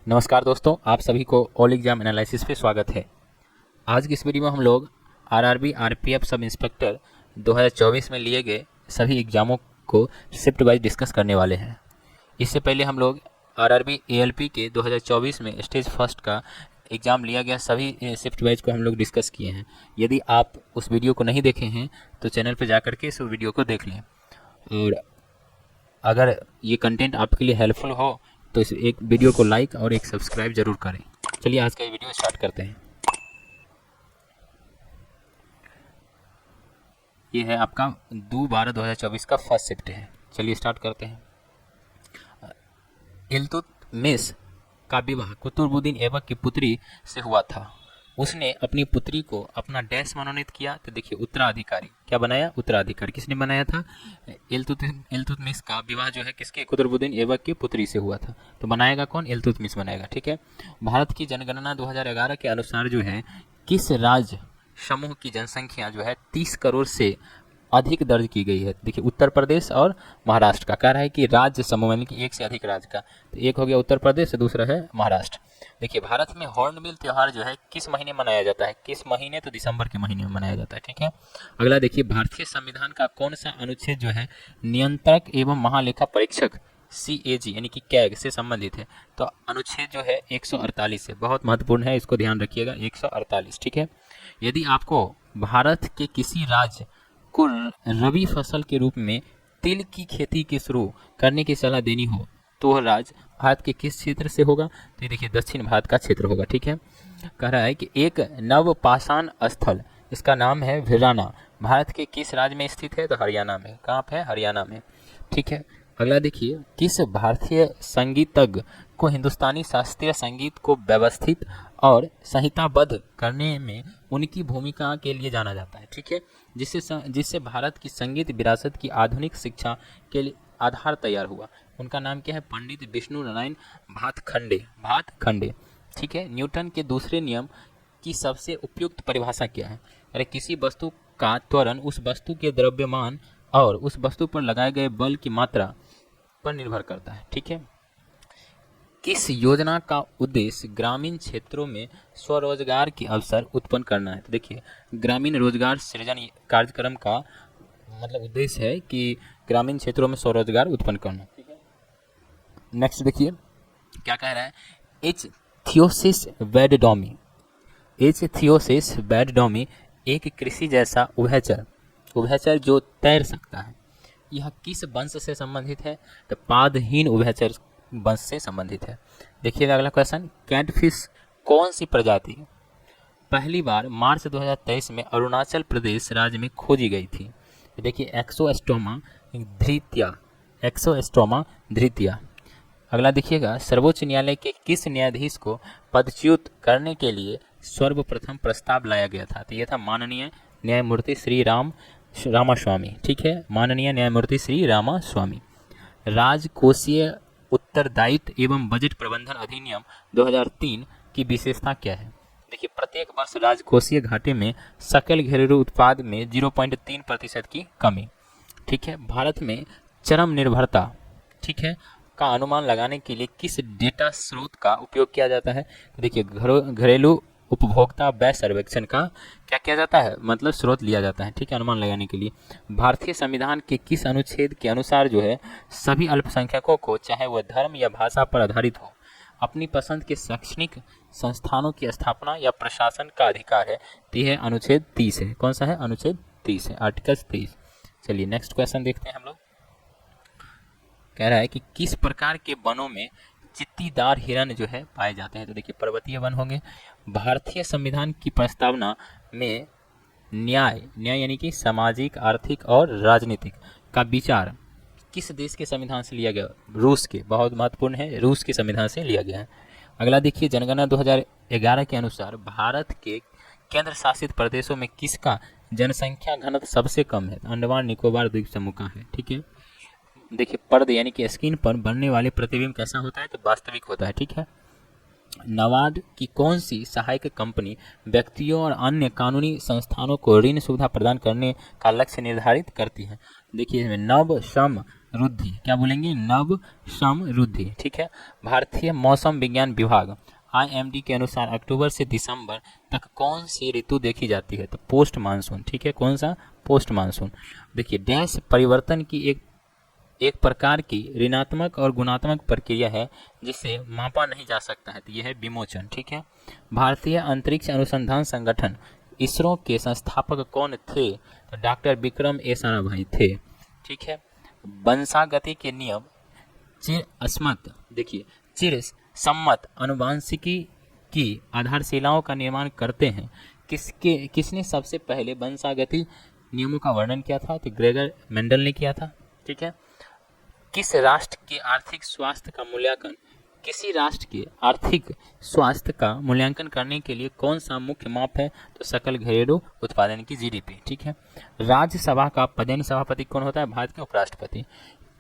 नमस्कार दोस्तों, आप सभी को ऑल एग्जाम एनालिसिस पे स्वागत है। आज की इस वीडियो में हम लोग आरआरबी आरपीएफ सब इंस्पेक्टर 2024 में लिए गए सभी एग्जामों को शिफ्ट वाइज डिस्कस करने वाले हैं। इससे पहले हम लोग आरआरबी एएलपी के 2024 में स्टेज फर्स्ट का एग्ज़ाम लिया गया सभी शिफ्ट वाइज को हम लोग डिस्कस किए हैं। यदि आप उस वीडियो को नहीं देखे हैं तो चैनल पर जा करके इस वीडियो को देख लें, और अगर ये कंटेंट आपके लिए हेल्पफुल हो तो इस एक वीडियो को लाइक और एक सब्सक्राइब जरूर करें। चलिए आज का ये वीडियो स्टार्ट करते हैं। ये है आपका 2/12/2024 का फर्स्ट शिफ्ट है। चलिए स्टार्ट करते हैं। इल्तुतमिश का विवाह कुतुबुद्दीन ऐबक की पुत्री से हुआ था। उसने अपनी पुत्री को अपना डैश मनोनीत किया, तो देखिए उत्तराधिकारी क्या बनाया, उत्तराधिकारी किसने बनाया था? इल्तुतमिश का विवाह जो है किसके, कुतुबुद्दीन ऐबक की पुत्री से हुआ था, तो बनाएगा कौन? इल्तुतमिश बनाएगा। ठीक है। भारत की जनगणना 2011 के अनुसार जो है किस राज्य समूह की जनसंख्या जो है 30 करोड़ से अधिक दर्ज की गई है? देखिए उत्तर प्रदेश और महाराष्ट्र का कह रहा है कि राज्य समूह यानी कि एक से अधिक राज्य का, तो एक हो गया उत्तर प्रदेश, दूसरा है महाराष्ट्र। देखिए भारत में हॉर्नबिल त्यौहार जो है किस महीने मनाया जाता है? किस महीने? तो दिसंबर के महीने में मनाया जाता है। ठीक है। अगला देखिए, भारतीय संविधान का कौन सा अनुच्छेद जो है नियंत्रक एवं महालेखा परीक्षक CAG यानी कि कैग से संबंधित है? तो अनुच्छेद जो है 148 है, बहुत महत्वपूर्ण है, इसको ध्यान रखिएगा, 148। ठीक है। यदि आपको भारत के किसी राज्य को रबी फसल के रूप में तिल की खेती की शुरू करने की सलाह देनी हो तो वह राज्य भारत के किस क्षेत्र से होगा? तो ये देखिए दक्षिण भारत का क्षेत्र होगा। ठीक है। कह रहा है कि एक नवपाषाण स्थल, इसका नाम है वीराना, भारत के किस राज्य में स्थित है? तो हरियाणा में। कहाँ पे है? हरियाणा में। ठीक है। अगला देखिए, किस भारतीय संगीतज्ञ को हिंदुस्तानी शास्त्रीय संगीत को व्यवस्थित और संहिताबद्ध करने में उनकी भूमिका के लिए जाना जाता है? ठीक है। जिससे भारत की संगीत विरासत की आधुनिक शिक्षा के लिए आधार तैयार हुआ। उनका नाम क्या है? पंडित विष्णु नारायण भातखंडे। ठीक है। न्यूटन के दूसरे नियम की सबसे उपयुक्त परिभाषा क्या है? अरे किसी वस्तु का त्वरण उस वस्तु के द्रव्यमान और उस वस्तु पर लगाए गए बल की मात्रा पर निर्भर करता है। ठीक है। किस योजना का उद्देश्य ग्रामीण क्षेत्रों में स्वरोजगार के अवसर उत्पन्न करना है? तो देखिए ग्रामीण रोजगार सृजन कार्यक्रम का मतलब उद्देश्य है कि ग्रामीण क्षेत्रों में स्वरोजगार उत्पन्न करना। ठीक है। नेक्स्ट देखिए क्या कह रहा है, एच थियोसिस वैडडॉमी एक कृषि जैसा उभयचर जो तैर सकता है, यह किस वंश से संबंधित है? तो पादहीन उभयचर वंश से संबंधित है। देखिएगा अगला क्वेश्चन, कैटफिश कौन सी प्रजाति पहली बार मार्च 2023 में अरुणाचल प्रदेश राज्य में खोजी गई थी? देखिए एक्सोस्टोमा धृतिया। अगला देखिएगा, सर्वोच्च न्यायालय के किस न्यायाधीश को पदच्युत करने के लिए सर्वप्रथम प्रस्ताव लाया गया था? तो यह था माननीय न्यायमूर्ति श्री रामास्वामी। ठीक है, माननीय न्यायमूर्ति श्री रामास्वामी। राजकोषीय उत्तरदायित्व एवं बजट प्रबंधन अधिनियम 2003 की विशेषता क्या है? देखिए प्रत्येक वर्ष राजकोषीय घाटे में सकल घरेलू उत्पाद में 0.3% की कमी। ठीक है। भारत में चरम निर्भरता, ठीक है, का अनुमान लगाने के लिए किस डेटा स्रोत का उपयोग किया जाता है? तो देखिए घरेलू उपभोक्ता व्यय सर्वेक्षण का क्या किया जाता है, मतलब स्रोत लिया जाता है। ठीक है, अनुमान लगाने के लिए। भारतीय संविधान के किस अनुच्छेद के अनुसार जो है सभी अल्पसंख्यकों को, चाहे वह धर्म या भाषा पर आधारित हो, अपनी पसंद के शैक्षणिक संस्थानों की स्थापना या प्रशासन का अधिकार है? तो यह अनुच्छेद 30 है। कौन सा है? अनुच्छेद 30 है, आर्टिकल 30। चलिए नेक्स्ट क्वेश्चन देखते हैं हम लोग। कह रहा है कि किस प्रकार के वनों में चित्तीदार हिरण जो है पाए जाते हैं? तो देखिए पर्वतीय वन होंगे। भारतीय संविधान की प्रस्तावना में न्याय यानी कि सामाजिक, आर्थिक और राजनीतिक का विचार किस देश के संविधान से लिया गया? रूस के, बहुत महत्वपूर्ण है, रूस के संविधान से लिया गया है। अगला देखिए, जनगणना 2011 के अनुसार भारत के केंद्र शासित प्रदेशों में किसका जनसंख्या घनत्व सबसे कम है? अंडमान निकोबार द्वीप समूह का है। ठीक है। देखिए पर्दे यानी कि स्क्रीन पर बनने वाले प्रतिबिंब कैसा होता है? तो वास्तविक होता है। ठीक है। नाबार्ड की कौन सी सहायक कंपनी व्यक्तियों और अन्य कानूनी संस्थानों को ऋण सुविधा प्रदान करने का लक्ष्य निर्धारित करती है? देखिए नव, श्रम, समृद्धि, क्या बोलेंगे, नव समृद्धि, ठीक है। भारतीय मौसम विज्ञान विभाग IMD के अनुसार अक्टूबर से दिसंबर तक कौन सी ऋतु देखी जाती है, तो पोस्ट मानसून, ठीक है, कौन सा, पोस्ट मानसून। देखिए डैश परिवर्तन की एक प्रकार की ऋणात्मक और गुणात्मक प्रक्रिया है जिसे मापा नहीं जा सकता है, तो यह है विमोचन, ठीक है। भारतीय अंतरिक्ष अनुसंधान संगठन इसरो के संस्थापक कौन थे, तो डॉक्टर विक्रम ए साराभाई थे, ठीक है। वंशागति के नियम चिर अस्मत, देखिए चिर सम्मत अनुवांशिकी की आधारशिलाओं का निर्माण करते हैं। किसने सबसे पहले वंशागति नियमों का वर्णन किया था, तो ग्रेगर मेंडल ने किया था, ठीक है। किस राष्ट्र के आर्थिक स्वास्थ्य का मूल्यांकन, किसी राष्ट्र के आर्थिक स्वास्थ्य का मूल्यांकन करने के लिए कौन सा मुख्य माप है, तो सकल घरेलू उत्पादन की GDP, ठीक है। राज्यसभा का पदेन सभापति कौन होता है, भारत के उपराष्ट्रपति।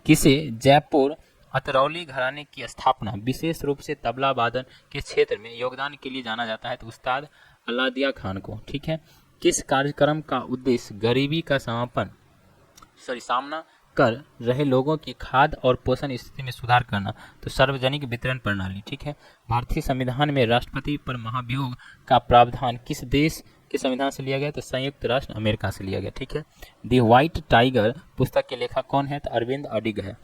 किसे जयपुर अतरौली घराने की स्थापना विशेष रूप से तबला वादन के क्षेत्र में योगदान के लिए जाना जाता है, तो उस्ताद अलादिया खान को, ठीक है। किस कार्यक्रम का उद्देश्य गरीबी का सामना कर रहे लोगों की खाद्य और पोषण स्थिति में सुधार करना, तो सार्वजनिक वितरण प्रणाली, ठीक है। भारतीय संविधान में राष्ट्रपति पर महाभियोग का प्रावधान किस देश के संविधान से लिया गया, तो संयुक्त राष्ट्र अमेरिका से लिया गया, ठीक है। दी व्हाइट टाइगर पुस्तक के लेखक कौन है, तो अरविंद अडिग है,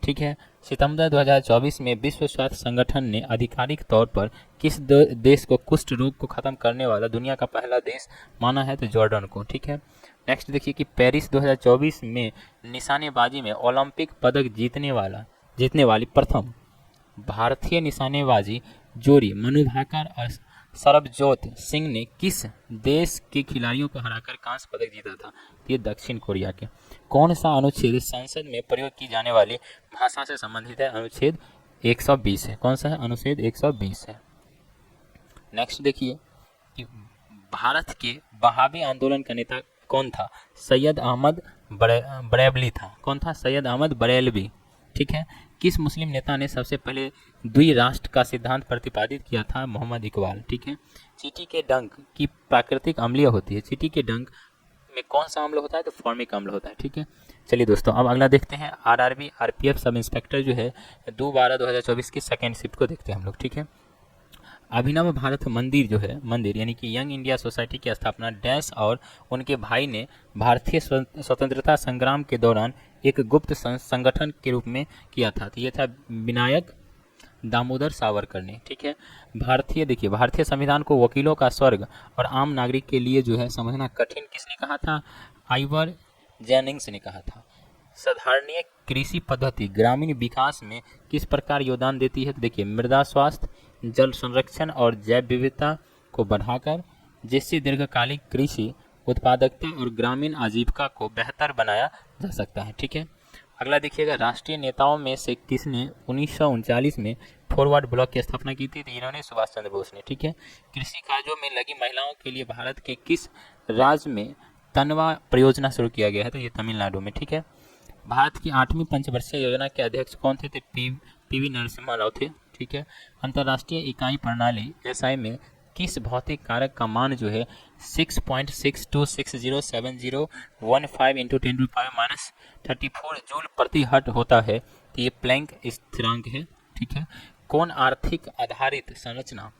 ठीक है। सितंबर 2024 में विश्व स्वास्थ्य संगठन ने आधिकारिक तौर पर किस देश को कुष्ठ रोग को खत्म करने वाला दुनिया का पहला देश माना है, तो जॉर्डन को, ठीक है। नेक्स्ट देखिए कि पेरिस 2024 में निशानेबाजी में ओलंपिक पदक जीतने वाली प्रथम भारतीय निशानेबाजी जोड़ी मनु भाकर और सरबजोत सिंह ने किस देश के खिलाड़ियों को हराकर कांस्य पदक जीता था, ये दक्षिण कोरिया के। कौन सा अनुच्छेद संसद में प्रयोग की जाने वाली भाषा से संबंधित है, अनुच्छेद 120 है, कौन सा है, अनुच्छेद 120 है। नेक्स्ट देखिए कि भारत के वहाबी आंदोलन का नेता कौन था, सैयद अहमद बरेलवी था, कौन था, सैयद अहमद बरेलवी, ठीक है। किस मुस्लिम नेता ने सबसे पहले द्विराष्ट्र का सिद्धांत प्रतिपादित किया था, मोहम्मद इकबाल, ठीक है। चींटी के डंक की प्राकृतिक अम्लीय होती है, चींटी के डंक में कौन सा अम्ल होता है, तो फॉर्मिक अम्ल होता है, ठीक है। चलिए दोस्तों अब अगला देखते हैं RRB RPF सब इंस्पेक्टर जो है 2/12/2024 की सेकेंड शिफ्ट को देखते हैं हम लोग, ठीक है। अभिनव भारत मंदिर जो है, मंदिर यानी कि यंग इंडिया सोसाइटी की स्थापना डैश और उनके भाई ने भारतीय स्वतंत्रता संग्राम के दौरान एक गुप्त संगठन के रूप में किया था, तो ये था विनायक दामोदर सावरकर ने, ठीक है। भारतीय संविधान को वकीलों का स्वर्ग और आम नागरिक के लिए जो है समझना कठिन किसने कहा था, आइवर जेनिंग्स ने कहा था। साधारणीय कृषि पद्धति ग्रामीण विकास में किस प्रकार योगदान देती है, तो देखिए मृदा स्वास्थ्य, जल संरक्षण और जैव विविधता को बढ़ाकर, जिससे दीर्घकालिक कृषि उत्पादकता और ग्रामीण आजीविका को बेहतर बनाया जा सकता है, ठीक है। अगला देखिएगा राष्ट्रीय नेताओं में से किसने 1939 में फॉरवर्ड ब्लॉक की स्थापना की थी, तो इन्होंने सुभाष चंद्र बोस ने, ठीक है। कृषि कार्यों में लगी महिलाओं के लिए भारत के किस राज्य में तनवा परियोजना शुरू किया गया है, तो ये तमिलनाडु में, ठीक है। भारत की 8वीं पंचवर्षीय योजना के अध्यक्ष कौन थे, तो PV नरसिम्हा राव थे, ठीक है। अंतर्राष्ट्रीय इकाई प्रणाली SI में किस भौतिक कारक का मान जो है 6.62607015 × 10⁻³ जूल प्रति हट होता है, तो ये प्लैंक स्थिरांक है, ठीक है। कौन आर्थिक आधारित संरचना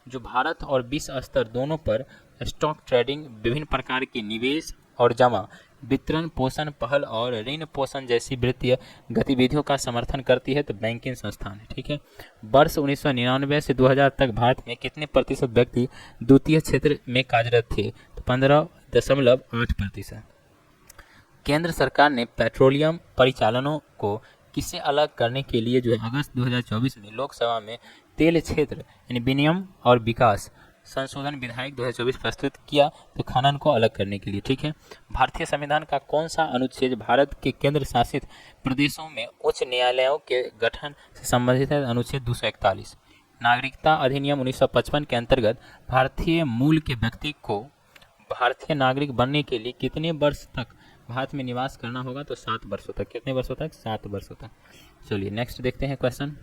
जो भारत और विश्व स्तर दोनों पर स्टॉक ट्रेडिंग, विभिन्न प्रकार के निवेश और जमा, वितरण, पोषण, पहल और ऋण पोषण जैसी वित्तीय गतिविधियों का समर्थन करती है, तो बैंकिंग संस्थान है, ठीक है। वर्ष 1999 से 2000 तक भारत में कितने प्रतिशत व्यक्ति द्वितीय क्षेत्र में कार्यरत थे, तो 15.8%। केंद्र सरकार ने पेट्रोलियम परिचालनों को किससे अलग करने के लिए जो है अगस्त 2024 में लोकसभा में तेल क्षेत्र यानी विनियम और विकास संशोधन विधेयक 2024 प्रस्तुत किया, तो खनन को अलग करने के लिए, ठीक है। भारतीय संविधान का कौन सा अनुच्छेद भारत के केंद्र शासित प्रदेशों में उच्च न्यायालयों के गठन से संबंधित है, अनुच्छेद 241। नागरिकता अधिनियम 1955 के अंतर्गत भारतीय मूल के व्यक्ति को भारतीय नागरिक बनने के लिए कितने वर्ष तक भारत में निवास करना होगा, तो 7 वर्षों तक। कितने वर्षों तक, 7 वर्षों तक। चलिए नेक्स्ट देखते हैं क्वेश्चन।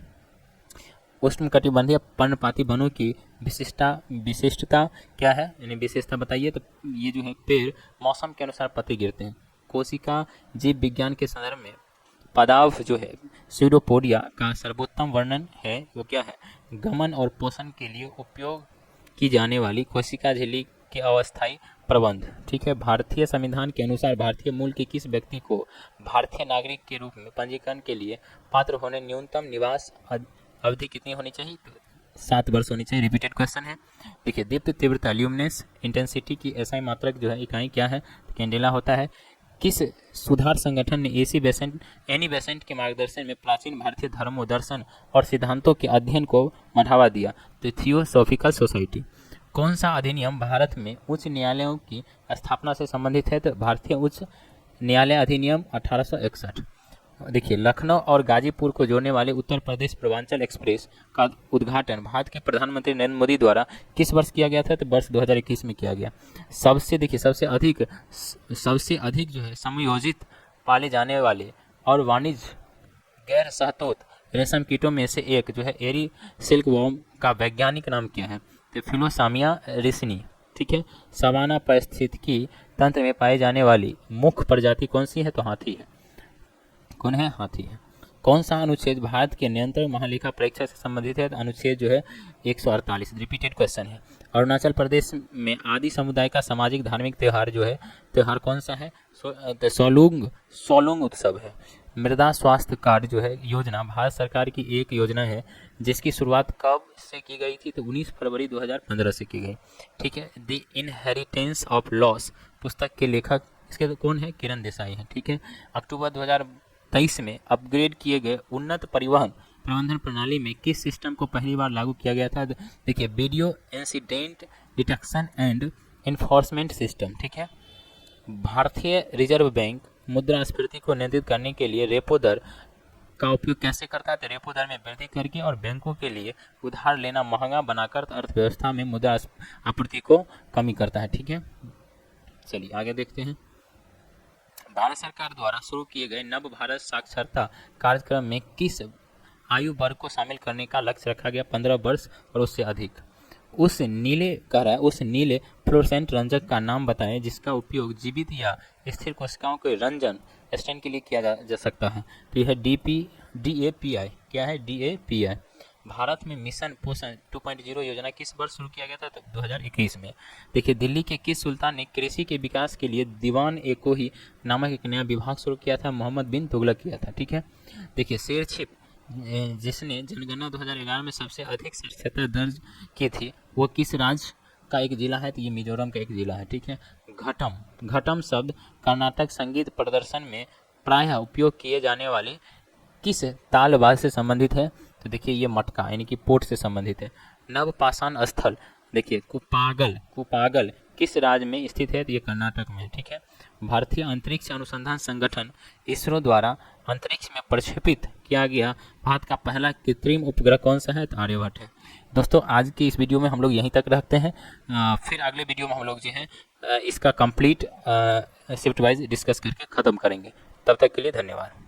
उष्णकटिबंधीय पर्णपाती वनों की विशिष्टता क्या है, यानी विशेषता बताइए, तो ये जो है पेड़ मौसम के अनुसार पत्ते गिरते हैं। कोशिका जीव विज्ञान के संदर्भ में पदार्थ जो है स्यूडोपोडिया का सर्वोत्तम वर्णन है वो क्या है, गमन और पोषण के लिए उपयोग की जाने वाली कोशिका झिल्ली के अस्थायी प्रबंध। ठीक है, भारतीय संविधान के अनुसार भारतीय मूल के किस व्यक्ति को भारतीय नागरिक के रूप में पंजीकरण के लिए पात्र होने न्यूनतम निवास अवधि कितनी होनी चाहिए, तो 7 वर्ष होनी चाहिए। रिपीटेड क्वेश्चन है। देखिए, दीप्त तीव्रता ल्यूमिनेंस इंटेंसिटी की एसआई मात्रक जो है इकाई क्या है, तो कैंडेला होता है। किस सुधार संगठन ने एनी बेसेंट के मार्गदर्शन में प्राचीन भारतीय धर्मों, दर्शन और सिद्धांतों के अध्ययन को बढ़ावा दिया, तो थियोसॉफिकल सोसाइटी। कौन सा अधिनियम भारत में उच्च न्यायालयों की स्थापना से संबंधित है, तो भारतीय उच्च न्यायालय अधिनियम 1861। देखिए, लखनऊ और गाजीपुर को जोड़ने वाले उत्तर प्रदेश पूर्वांचल एक्सप्रेस का उद्घाटन भारत के प्रधानमंत्री नरेंद्र मोदी द्वारा किस वर्ष किया गया था, तो वर्ष 2021 में किया गया। सबसे अधिक जो है समायोजित पाले जाने वाले और वाणिज्य गैर सहतूत रेशम कीटों में से एक जो है एरी सिल्क वॉर्म का वैज्ञानिक नाम क्या है, तो फिलोसामिया रिसिनी। ठीक है, सवाना पारिस्थितिकी तंत्र में पाई जाने वाली मुख्य प्रजाति कौन सी है, तो हाथी है। कौन है, हाथी है। कौन सा अनुच्छेद भारत के नियंत्रण महालेखा परीक्षा से संबंधित है, तो अनुच्छेद जो है 148। रिपीटेड क्वेश्चन है। अरुणाचल प्रदेश में आदि समुदाय का सामाजिक धार्मिक त्योहार कौन सा है, सोलुंग उत्सव है। मृदा स्वास्थ्य कार्ड जो है योजना भारत सरकार की एक योजना है जिसकी शुरुआत कब से की गई थी, तो 19 फरवरी 2015 से की गई। ठीक है, द इनहेरिटेंस ऑफ लॉस पुस्तक के लेखक इसके कौन है, किरण देसाई है। ठीक है, अक्टूबर 2023 में अपग्रेड किए गए उन्नत परिवहन प्रबंधन प्रणाली में किस सिस्टम को पहली बार लागू किया गया था, देखिए video incident detection and enforcement system. ठीक है, भारतीय रिजर्व बैंक मुद्रास्फीति को नियंत्रित करने के लिए रेपो दर का उपयोग कैसे करता है, तो रेपो दर में वृद्धि करके और बैंकों के लिए उधार लेना महंगा बनाकर अर्थव्यवस्था में मुद्रा आपूर्ति को कमी करता है। ठीक है, चलिए आगे देखते हैं। भारत सरकार द्वारा शुरू किए गए नव भारत साक्षरता कार्यक्रम में किस आयु वर्ग को शामिल करने का लक्ष्य रखा गया, 15 वर्ष और उससे अधिक। उस नीले फ्लोरेसेंट रंजक का नाम बताएं जिसका उपयोग जीवित या स्थिर कोशिकाओं के रंजन स्टेन के लिए किया जा सकता है, तो यह DAPI। क्या है, DAPI। भारत में मिशन पोषण 2.0 योजना किस वर्ष शुरू किया गया था, तो 2021 में। देखिए, दिल्ली के किस सुल्तान ने कृषि के विकास के लिए दीवान एकोही नामक एक नया विभाग शुरू किया था, मोहम्मद बिन तुगलक किया था। ठीक है, देखिए शेरछिप जिसने जनगणना 2011 में सबसे अधिक साक्षरता दर्ज की थी वो किस राज्य का एक जिला है, तो ये मिजोरम का एक जिला है। ठीक है, घटम शब्द कर्नाटक संगीत प्रदर्शन में प्रायः उपयोग किए जाने वाले किस तालवाद्य से संबंधित है, तो देखिए ये मटका यानी कि पोट से संबंधित है। नवपाषाण स्थल देखिए कुपागल किस राज्य में स्थित है, तो ये कर्नाटक में। ठीक है, भारतीय अंतरिक्ष अनुसंधान संगठन इसरो द्वारा अंतरिक्ष में प्रक्षेपित किया गया भारत का पहला कृत्रिम उपग्रह कौन सा है, तो आर्यभट्ट है। दोस्तों, आज की इस वीडियो में हम लोग यहीं तक रखते हैं। फिर अगले वीडियो में हम लोग जो है इसका कंप्लीट शिफ्ट वाइज डिस्कस करके ख़त्म करेंगे। तब तक के लिए धन्यवाद।